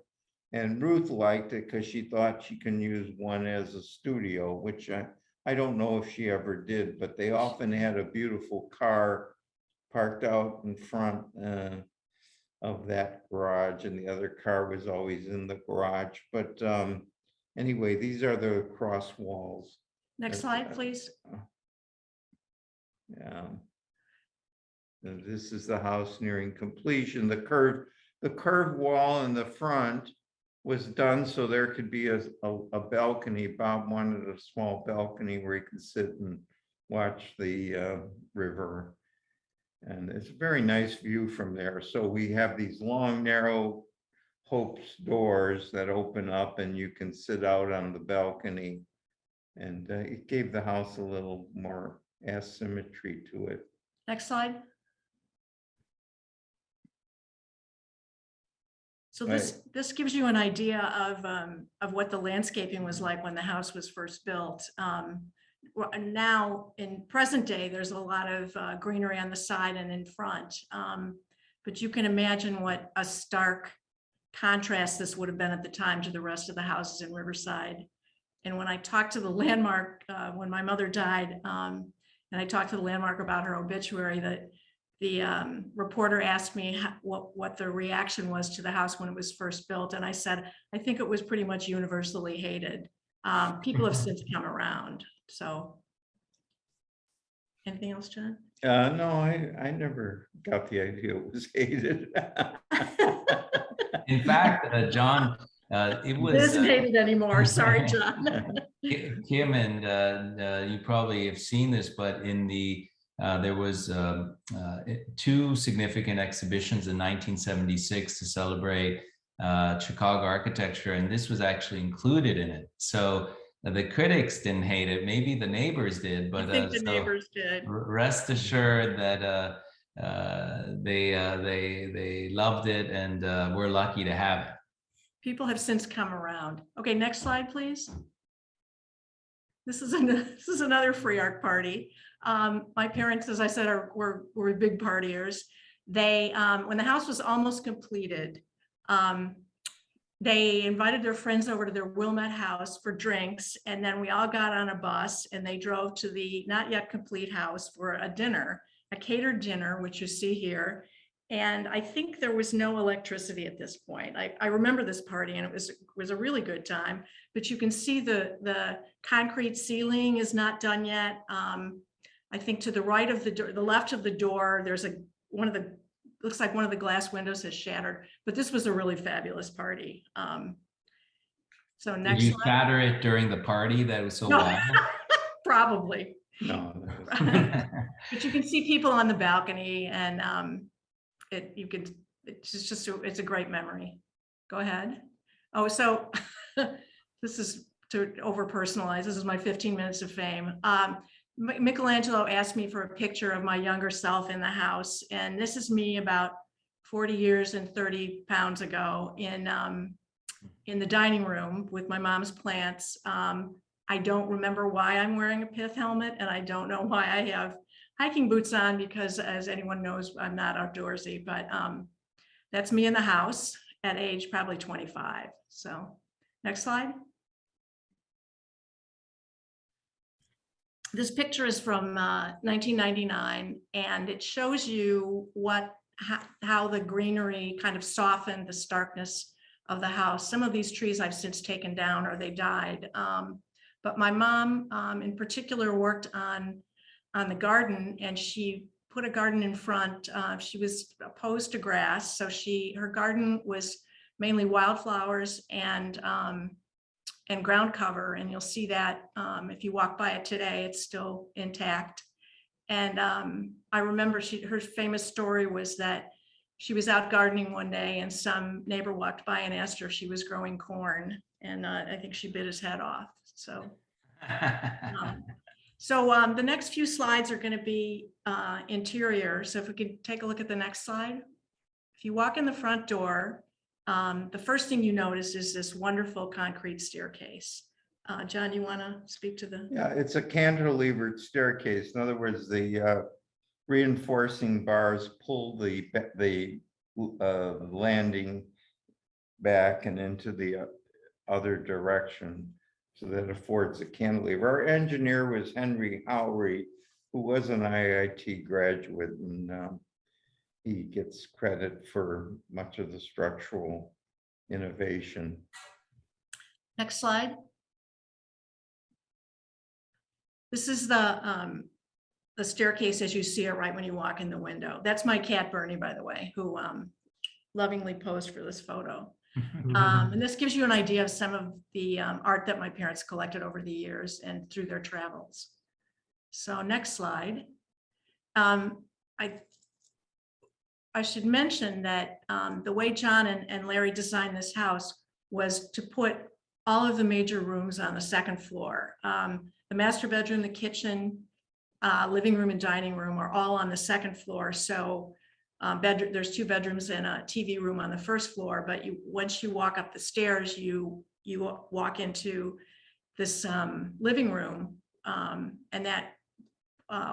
E: And Ruth liked it because she thought she can use one as a studio, which I don't know if she ever did, but they often had a beautiful car parked out in front of that garage, and the other car was always in the garage. But anyway, these are the cross walls.
D: Next slide, please.
E: Yeah. And this is the house nearing completion. The curved wall in the front was done so there could be a balcony. Bob wanted a small balcony where he could sit and watch the river. And it's a very nice view from there. So we have these long, narrow Hope's doors that open up, and you can sit out on the balcony. And it gave the house a little more asymmetry to it.
D: Next slide. So this gives you an idea of what the landscaping was like when the house was first built. Now in present day, there's a lot of greenery on the side and in front, but you can imagine what a stark contrast this would have been at the time to the rest of the houses in Riverside. And when I talked to the landmark, when my mother died, and I talked to the landmark about her obituary, that the reporter asked me what the reaction was to the house when it was first built. And I said, I think it was pretty much universally hated. People have since come around. So anything else, John?
E: No, I never got the idea it was hated.
B: In fact, John, it was.
D: It isn't hated anymore. Sorry, John.
B: Kim, and you probably have seen this, but in the there was 2 significant exhibitions in 1976 to celebrate Chicago architecture, and this was actually included in it. So the critics didn't hate it, maybe the neighbors did, but
D: I think the neighbors did.
B: Rest assured that they loved it, and we're lucky to have it.
D: People have since come around. Okay, next slide, please. This is another Freeark party. My parents, as I said, were big partiers. They, when the house was almost completed, they invited their friends over to their Wilmette house for drinks. And then we all got on a bus and they drove to the not yet complete house for a dinner, a catered dinner, which you see here. And I think there was no electricity at this point. I remember this party and it was a really good time, but you can see the concrete ceiling is not done yet. I think to the right of the door, the left of the door, there's looks like one of the glass windows has shattered, but this was a really fabulous party. So
B: Did
D: next
B: you
D: slide.
B: shatter it during the party that was so
D: No.
B: wild?
E: No,
D: Probably.
E: that was-
D: But you can see people on the balcony and it's a great memory. Go ahead. Oh, so this is to over personalize. This is my 15 minutes of fame. Michelangelo asked me for a picture of my younger self in the house. And this is me about 40 years and 30 pounds ago in the dining room with my mom's plants. I don't remember why I'm wearing a pith helmet, and I don't know why I have hiking boots on because, as anyone knows, I'm not outdoorsy, but that's me in the house at age probably 25. So next slide. This picture is from 1999, and it shows you how the greenery kind of softened the starkness of the house. Some of these trees I've since taken down or they died. But my mom in particular worked on the garden, and she put a garden in front. She was opposed to grass, so her garden was mainly wildflowers and ground cover, and you'll see that if you walk by it today, it's still intact. And I remember her famous story was that she was out gardening one day and some neighbor walked by and asked her if she was growing corn, and I think she bit his head off. So the next few slides are going to be interior. So if we could take a look at the next slide. If you walk in the front door, the first thing you notice is this wonderful concrete staircase. John, you want to speak to the?
E: Yeah, it's a cantilevered staircase. In other words, the reinforcing bars pull the landing back and into the other direction, so that affords a cantilever. Our engineer was Henry Howry, who was an IIT graduate, and he gets credit for much of the structural innovation.
D: Next slide. This is the staircase as you see it right when you walk in the window. That's my cat Bernie, by the way, who lovingly posed for this photo. And this gives you an idea of some of the art that my parents collected over the years and through their travels. So next slide. I should mention that the way John and Larry designed this house was to put all of the major rooms on the second floor. The master bedroom, the kitchen, living room and dining room are all on the second floor. So there's 2 bedrooms and a TV room on the first floor, but once you walk up the stairs, you walk into this living room, and that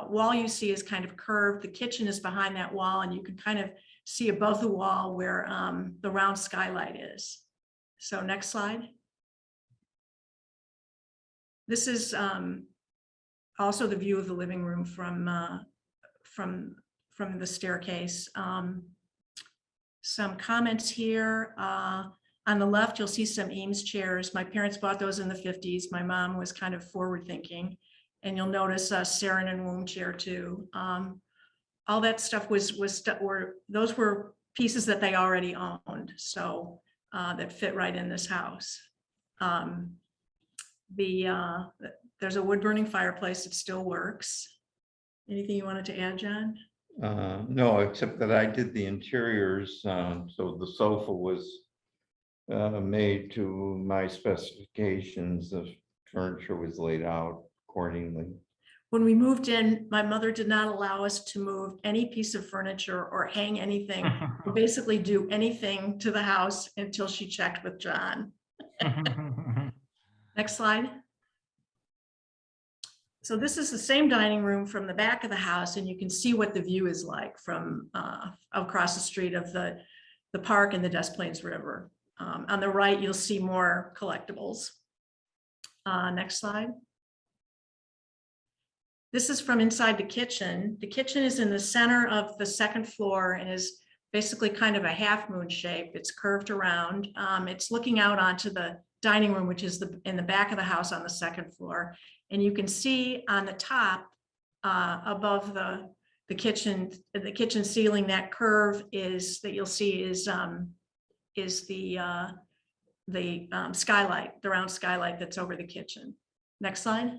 D: wall you see is kind of curved. The kitchen is behind that wall, and you can kind of see above the wall where the round skylight is. So next slide. This is also the view of the living room from the staircase. Some comments here. On the left, you'll see some Eames chairs. My parents bought those in the 50s. My mom was kind of forward thinking. And you'll notice a Sarin and Womb chair too. All that stuff those were pieces that they already owned. So that fit right in this house. There's a wood burning fireplace that still works. Anything you wanted to add, John?
E: No, except that I did the interiors, so the sofa was made to my specifications. The furniture was laid out accordingly.
D: When we moved in, my mother did not allow us to move any piece of furniture or hang anything, or basically do anything to the house until she checked with John. Next slide. So this is the same dining room from the back of the house, and you can see what the view is like from across the street of the park and the Des Plaines River. On the right, you'll see more collectibles. Next slide. This is from inside the kitchen. The kitchen is in the center of the second floor and is basically kind of a half moon shape. It's curved around. It's looking out onto the dining room, which is in the back of the house on the second floor. And you can see on the top, above the kitchen ceiling, that curve is that you'll see is the skylight, the round skylight that's over the kitchen. Next slide.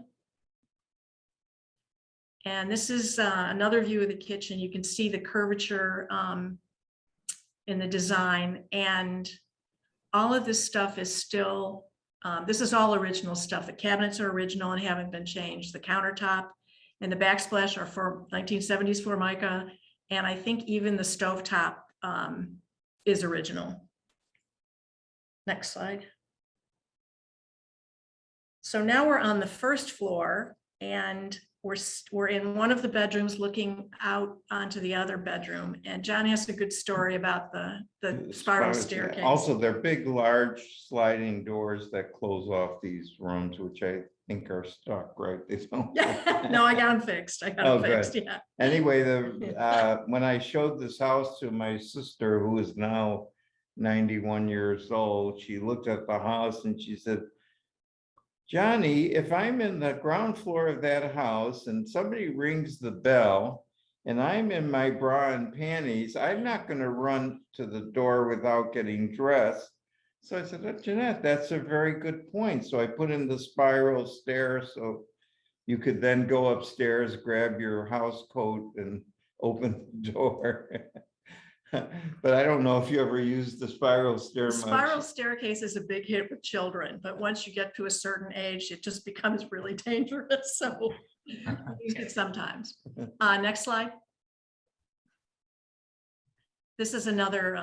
D: And this is another view of the kitchen. You can see the curvature in the design, and all of this stuff is still, this is all original stuff. The cabinets are original and haven't been changed. The countertop and the backsplash are for 1970s Formica, and I think even the stovetop is original. Next slide. So now we're on the first floor, and we're in one of the bedrooms looking out onto the other bedroom. And John has a good story about the spiral staircase.
E: Also, they're big, large sliding doors that close off these rooms, which I think are stuck, right? They don't.
D: No, I got them fixed. I got them fixed, yeah.
E: Anyway, when I showed this house to my sister, who is now 91 years old, she looked at the house and she said, Johnny, if I'm in the ground floor of that house and somebody rings the bell and I'm in my bra and panties, I'm not going to run to the door without getting dressed. So I said, oh, Jeanette, that's a very good point. So I put in the spiral stair so you could then go upstairs, grab your house coat and open the door. But I don't know if you ever used the spiral stair much.
D: Spiral staircase is a big hit with children, but once you get to a certain age, it just becomes really dangerous. So use it sometimes. Next slide. This is another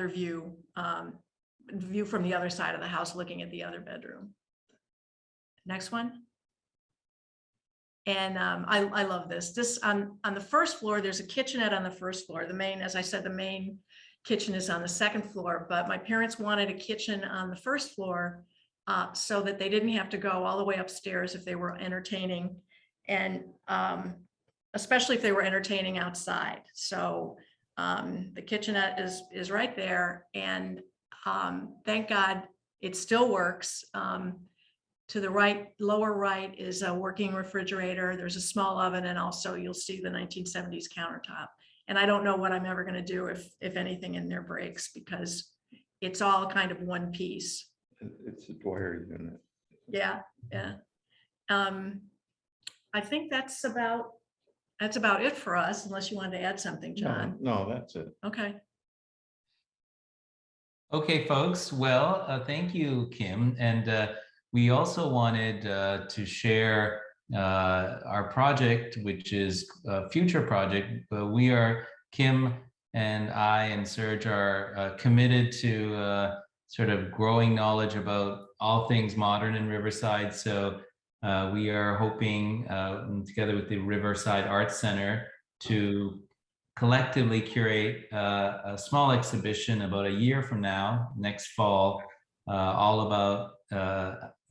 D: view from the other side of the house, looking at the other bedroom. Next one. And I love this. This on the first floor, there's a kitchenette on the first floor. The main, as I said, the main kitchen is on the second floor, but my parents wanted a kitchen on the first floor so that they didn't have to go all the way upstairs if they were entertaining, and especially if they were entertaining outside. So the kitchenette is right there, and thank God it still works. To the right, lower right, is a working refrigerator. There's a small oven, and also you'll see the 1970s countertop. And I don't know what I'm ever going to do if anything in there breaks, because it's all kind of one piece.
E: It's a Dwyer unit.
D: Yeah, yeah. I think that's about it for us, unless you wanted to add something, John.
E: No, that's it.
D: Okay.
B: Okay, folks. Well, thank you, Kim. And we also wanted to share our project, which is a future project. But Kim and I and Serge are committed to sort of growing knowledge about all things modern in Riverside. So we are hoping, together with the Riverside Arts Center, to collectively curate a small exhibition about a year from now, next fall, all about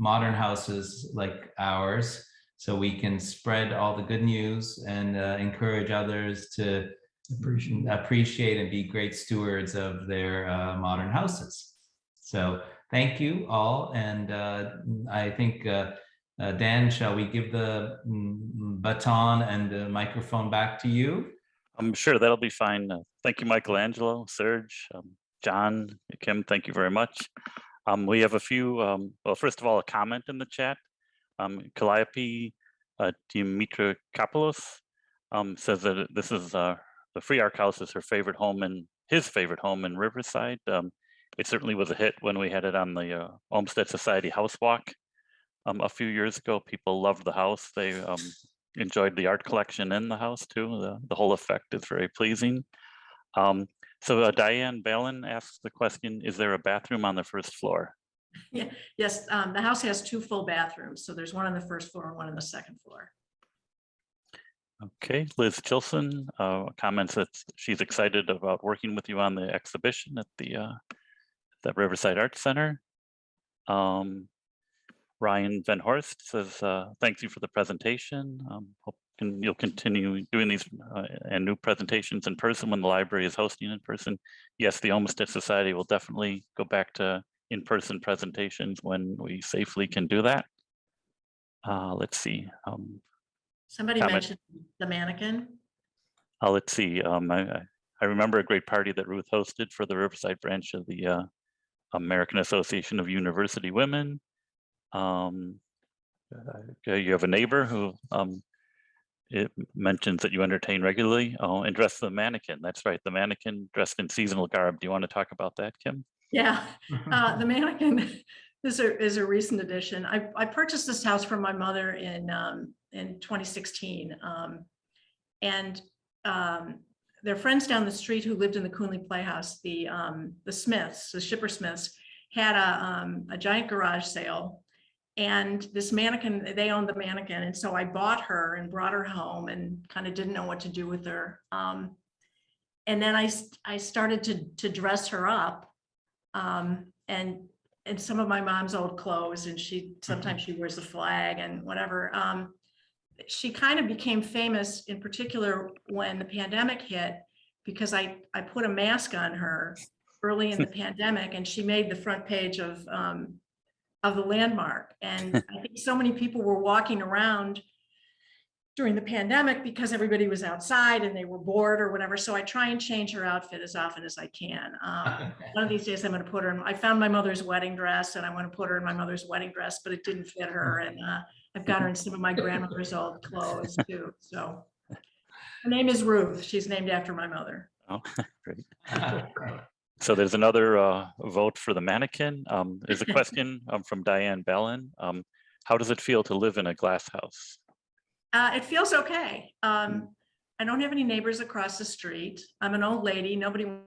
B: modern houses like ours, so we can spread all the good news and encourage others to appreciate and be great stewards of their modern houses. So thank you all. And I think, Dan, shall we give the baton and the microphone back to you?
A: I'm sure that'll be fine. Thank you, Michelangelo, Serge, John, Kim, thank you very much. We have a few, well, first of all, a comment in the chat. Calliope Dimitrakopoulos says that this is the Freeark House is her favorite home and his favorite home in Riverside. It certainly was a hit when we had it on the Olmsted Society House Walk a few years ago. People loved the house. They enjoyed the art collection in the house too. The whole effect is very pleasing. So Diane Balin asks the question, is there a bathroom on the first floor?
D: Yeah, yes, the house has 2 full bathrooms. So there's one on the first floor and one on the second floor.
A: Okay, Liz Chilson comments that she's excited about working with you on the exhibition at the the Riverside Arts Center. Ryan Van Horst says, thank you for the presentation. Hope you'll continue doing these and new presentations in person when the library is hosting in person. Yes, the Olmsted Society will definitely go back to in-person presentations when we safely can do that. Let's see.
D: Somebody
A: comment.
D: mentioned the mannequin.
A: Let's see. I remember a great party that Ruth hosted for the Riverside branch of the American Association of University Women. You have a neighbor who it mentions that you entertain regularly. Oh, and dress the mannequin. That's right, the mannequin dressed in seasonal garb. Do you want to talk about that, Kim?
D: Yeah, the mannequin is a recent addition. I purchased this house from my mother in 2016, and their friends down the street who lived in the Coonley Playhouse, the Smiths, the Shipper Smiths, had a giant garage sale. And this mannequin, they owned the mannequin. And so I bought her and brought her home and kind of didn't know what to do with her. And then I started to dress her up and some of my mom's old clothes. And sometimes she wears the flag and whatever. She kind of became famous in particular when the pandemic hit, because I put a mask on her early in the pandemic, and she made the front page of the Landmark. And I think so many people were walking around during the pandemic because everybody was outside and they were bored or whatever. So I try and change her outfit as often as I can. One of these days I'm going to put her in, I found my mother's wedding dress and I want to put her in my mother's wedding dress, but it didn't fit her. And I've got her in some of my grandmother's old clothes too. So her name is Ruth. She's named after my mother.
A: Oh, great. So there's another vote for the mannequin. There's a question from Diane Bellin. How does it feel to live in a glass house?
D: It feels okay. I don't have any neighbors across the street. I'm an old lady. Nobody wants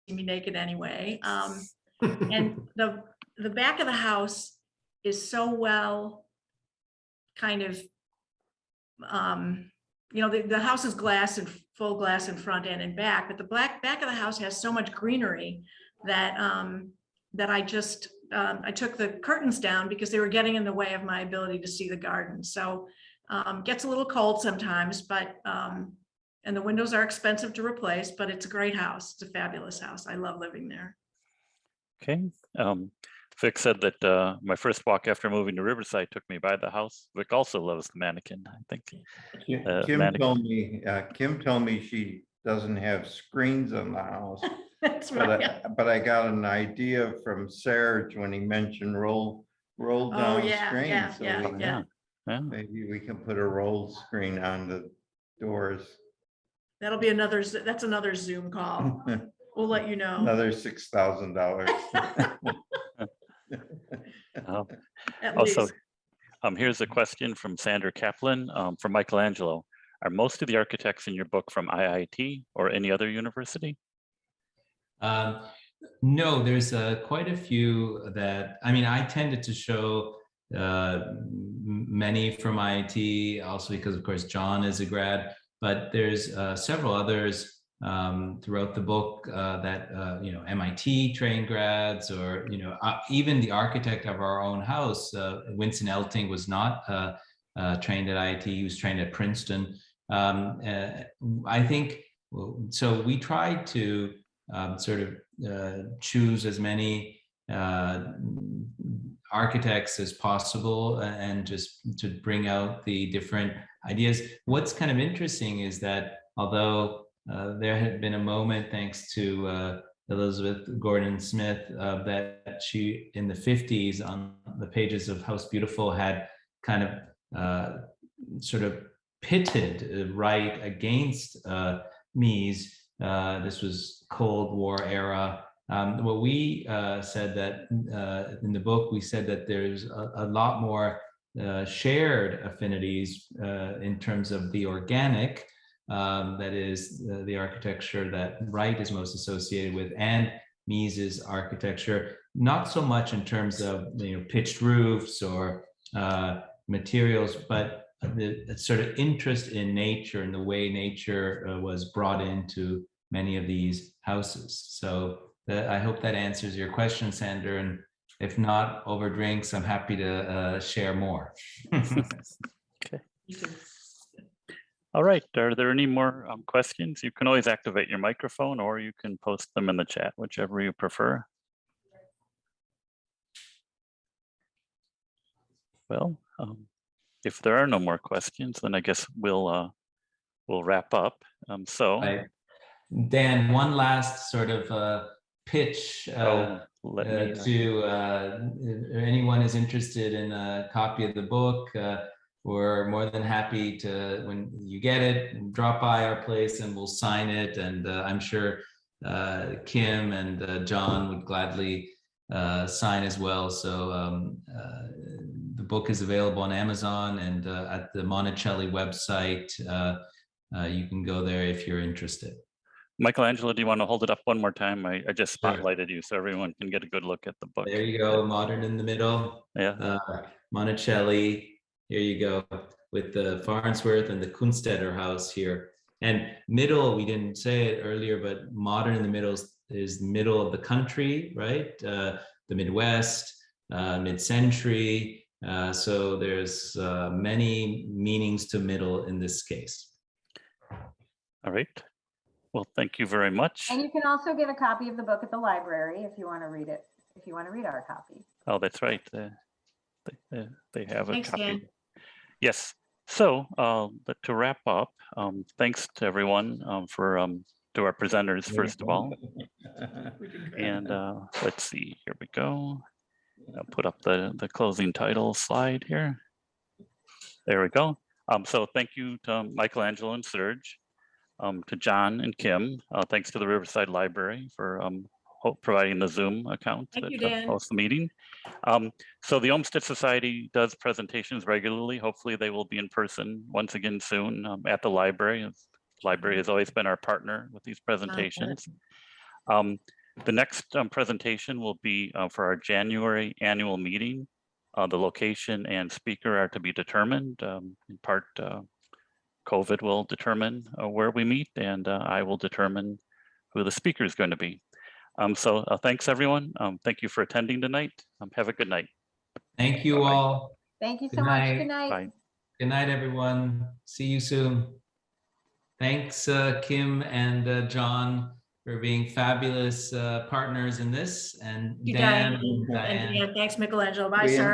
D: to see me naked anyway. And the back of the house is so well kind of, the house is glass and full glass in front and in back, but the back of the house has so much greenery that that I took the curtains down because they were getting in the way of my ability to see the garden. So gets a little cold sometimes, but and the windows are expensive to replace, but it's a great house. It's a fabulous house. I love living there.
A: Okay. Vic said that my first walk after moving to Riverside took me by the house. Vic also loves the mannequin, I think.
E: Kim told me she doesn't have screens on the house.
D: That's right.
E: But I got an idea from Serge when he mentioned roll down screens.
A: Yeah.
E: Maybe we can put a roll screen on the doors.
D: That'll be that's another Zoom call. We'll let you know.
E: Another $6,000.
A: Also, here's a question from Sandra Kaplan from Michelangelo. Are most of the architects in your book from IIT or any other university?
B: No, there's quite a few that, I tended to show many from IIT, also because of course John is a grad, but there's several others throughout the book that MIT trained grads, or even the architect of our own house, Winston Elting, was not trained at IIT. He was trained at Princeton. I think so. We tried to choose as many architects as possible and just to bring out the different ideas. What's kind of interesting is that although there had been a moment, thanks to Elizabeth Gordon Smith, that she in the 50s on the pages of House Beautiful had kind of pitted right against Mies. This was Cold War era. What we said that in the book, we said that there's a lot more shared affinities in terms of the organic, that is the architecture that Wright is most associated with, and Mies's architecture, not so much in terms of pitched roofs or materials, but the sort of interest in nature and the way nature was brought into many of these houses. So I hope that answers your question, Sander. And if not, over drinks, I'm happy to share more.
A: Okay. All right. Are there any more questions? You can always activate your microphone, or you can post them in the chat, whichever you prefer. Well, if there are no more questions, then I guess we'll wrap up.
B: Right. Dan, one last sort of pitch to if anyone is interested in a copy of the book. We're more than happy to, when you get it, drop by our place and we'll sign it. And I'm sure Kim and John would gladly sign as well. So the book is available on Amazon and at the Monticelli website. You can go there if you're interested.
A: Michelangelo, do you want to hold it up one more time? I just
B: Sure.
A: spotlighted you so everyone can get a good look at the book.
B: There you go, modern in the middle.
A: Yeah.
B: Monticelli, here you go, with the Farnsworth and the Kunstedter house here. And middle, we didn't say it earlier, but modern in the middle is middle of the country, right? The Midwest, mid-century. So there's many meanings to middle in this case.
A: All right. Well, thank you very much.
F: And you can also get a copy of the book at the library if you want to read it, if you want to read our copy.
A: Oh, that's right. They have a
D: Thanks,
A: copy.
D: Dan.
A: Yes. So to wrap up, thanks to everyone to our presenters, first of all. And let's see, here we go. I'll put up the closing title slide here. There we go. So thank you to Michelangelo and Serge, to John and Kim. Thanks to the Riverside Library for providing the Zoom account to host the meeting. So the Olmsted Society does presentations regularly. Hopefully they will be in person once again soon at the library. The library has always been our partner with these presentations. The next presentation will be for our January annual meeting. The location and speaker are to be determined. In part, COVID will determine where we meet, and I will determine who the speaker is going to be. So thanks, everyone. Thank you for attending tonight. Have a good night.
B: Thank you all.
F: Thank you so much. Good night.
A: Bye.
B: Good night, everyone. See you soon. Thanks, Kim and John, for being fabulous partners in this. And Dan and Diane.
D: Thanks, Michelangelo. Bye,
E: We
D: sir.